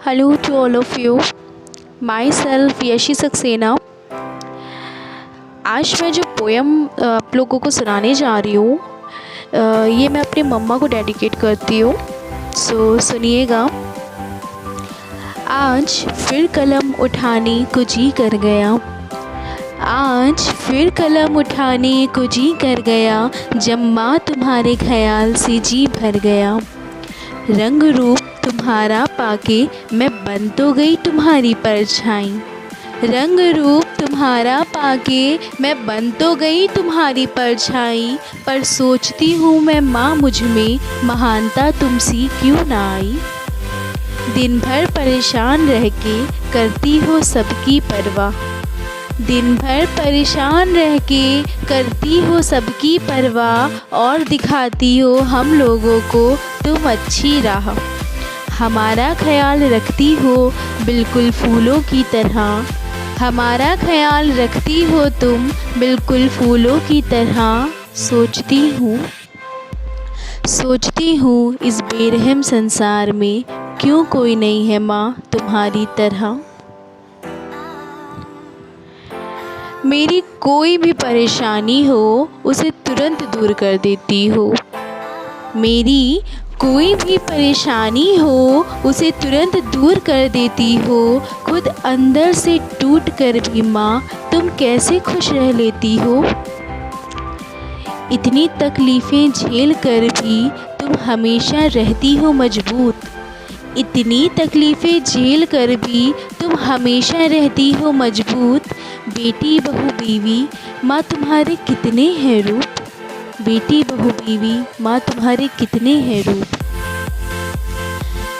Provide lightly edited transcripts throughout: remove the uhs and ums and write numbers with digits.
Hello to all of you. Myself Yeshi Saxena. आज मैं जो पोयम आप लोगों को सुनाने जा रही हूँ ये मैं अपनी मम्मा को डेडिकेट करती हूँ। सो सुनिएगा। आज फिर कलम उठाने को जी कर गया, आज फिर कलम उठाने को जी कर गया, जब माँ तुम्हारे ख्याल से जी भर गया। रंग रूप तुम्हारा पाके मैं बन तो गई तुम्हारी परछाई, रंग रूप तुम्हारा पाके मैं बन तो गई तुम्हारी परछाई। पर सोचती हूँ मैं माँ मुझ में महानता तुमसी क्यों ना आई। दिन भर परेशान रह के करती हो सबकी परवाह, दिन भर परेशान रह के करती हो सबकी परवाह, और दिखाती हो हम लोगों को तुम अच्छी राह। हमारा ख्याल रखती हो बिल्कुल फूलों की तरह, हमारा ख्याल रखती हो तुम बिल्कुल फूलों की तरह। सोचती हूँ इस बेरहम संसार में क्यों कोई नहीं है माँ तुम्हारी तरह। मेरी कोई भी परेशानी हो उसे तुरंत दूर कर देती हो, मेरी कोई भी परेशानी हो उसे तुरंत दूर कर देती हो। खुद अंदर से टूट कर भी माँ तुम कैसे खुश रह लेती हो। इतनी तकलीफ़ें झेल कर भी तुम हमेशा रहती हो मजबूत, इतनी तकलीफ़ें झेल कर भी तुम हमेशा रहती हो मजबूत। बेटी बहू बीवी माँ तुम्हारे कितने हैं रूप, बेटी बहू बीवी माँ तुम्हारे कितने हैं रूप।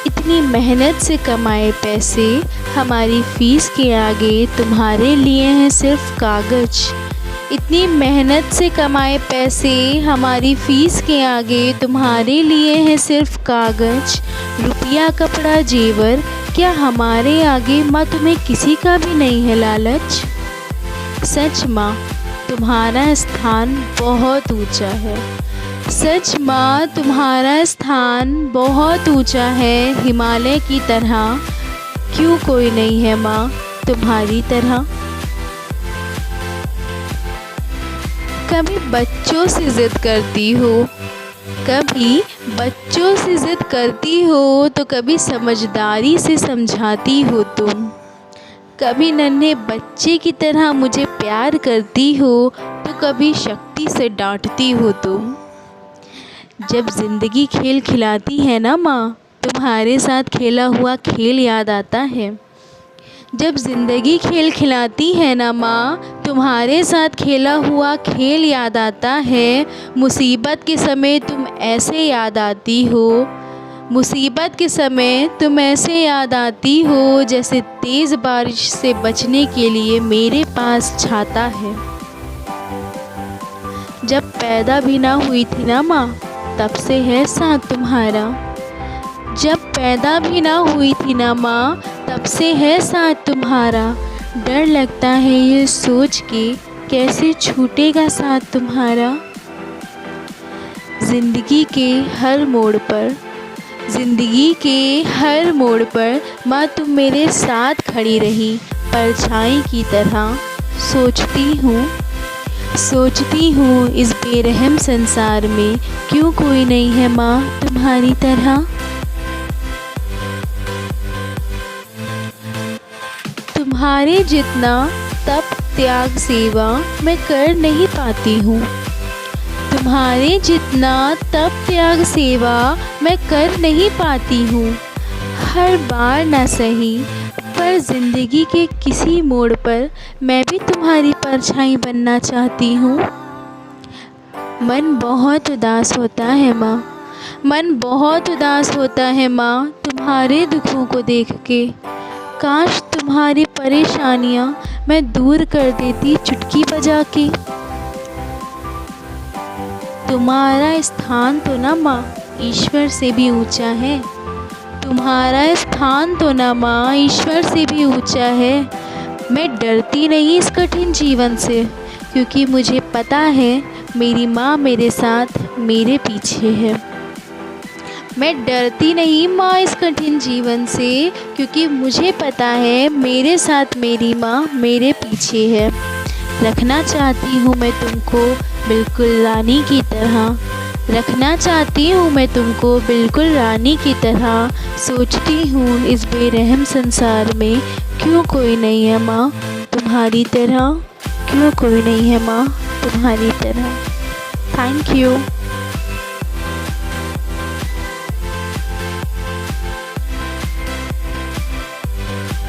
इतनी मेहनत से कमाए पैसे हमारी फ़ीस के आगे तुम्हारे लिए हैं सिर्फ कागज़, इतनी मेहनत से कमाए पैसे हमारी फ़ीस के आगे तुम्हारे लिए हैं सिर्फ कागज़। रुपया कपड़ा जेवर क्या हमारे आगे माँ तुम्हें किसी का भी नहीं है लालच। सच माँ तुम्हारा स्थान बहुत ऊंचा है, सच माँ तुम्हारा स्थान बहुत ऊंचा है, हिमालय की तरह क्यों कोई नहीं है माँ तुम्हारी तरह। कभी बच्चों से ज़िद करती हो, कभी बच्चों से ज़िद करती हो, तो कभी समझदारी से समझाती हो तुम। कभी नन्हे बच्चे की तरह मुझे प्यार करती हो, तो कभी शक्ति से डांटती हो तुम। जब ज़िंदगी खेल खिलाती है ना माँ, तुम्हारे साथ खेला हुआ खेल याद आता है। जब ज़िंदगी खेल खिलाती है ना माँ, तुम्हारे साथ खेला हुआ खेल याद आता है। मुसीबत के समय तुम ऐसे याद आती हो, मुसीबत के समय तुम ऐसे याद आती हो, जैसे तेज़ बारिश से बचने के लिए मेरे पास छाता है। जब पैदा भी ना हुई थी ना माँ, तब से है साथ तुम्हारा, जब पैदा भी ना हुई थी ना माँ, तब से है साथ तुम्हारा। डर लगता है ये सोच के कैसे छूटेगा साथ तुम्हारा। ज़िंदगी के हर मोड़ पर, ज़िंदगी के हर मोड़ पर माँ तुम मेरे साथ खड़ी रही परछाई की तरह। सोचती हूँ इस बेरहम संसार में क्यों कोई नहीं है माँ तुम्हारी तरह। तुम्हारे जितना तप त्याग सेवा मैं कर नहीं पाती हूँ, तुम्हारे जितना तप त्याग सेवा मैं कर नहीं पाती हूँ। हर बार ना सही पर ज़िंदगी के किसी मोड़ पर मैं भी तुम्हारी परछाई बनना चाहती हूँ। मन बहुत उदास होता है माँ, मन बहुत उदास होता है माँ तुम्हारे दुखों को देख के। काश तुम्हारी परेशानियाँ मैं दूर कर देती चुटकी बजा के। तुम्हारा स्थान तो ना माँ ईश्वर से भी ऊंचा है, तुम्हारा स्थान तो ना माँ ईश्वर से भी ऊंचा है। मैं डरती नहीं इस कठिन जीवन से, क्योंकि मुझे पता है मेरी माँ मेरे साथ मेरे पीछे है। मैं डरती नहीं माँ इस कठिन जीवन से, क्योंकि मुझे पता है मेरे साथ मेरी माँ मेरे पीछे है। रखना चाहती हूँ मैं तुमको बिल्कुल रानी की तरह, रखना चाहती हूँ मैं तुमको बिल्कुल रानी की तरह। सोचती हूँ इस बेरहम संसार में क्यों कोई नहीं है माँ तुम्हारी तरह, क्यों कोई नहीं है माँ तुम्हारी तरह। Thank you.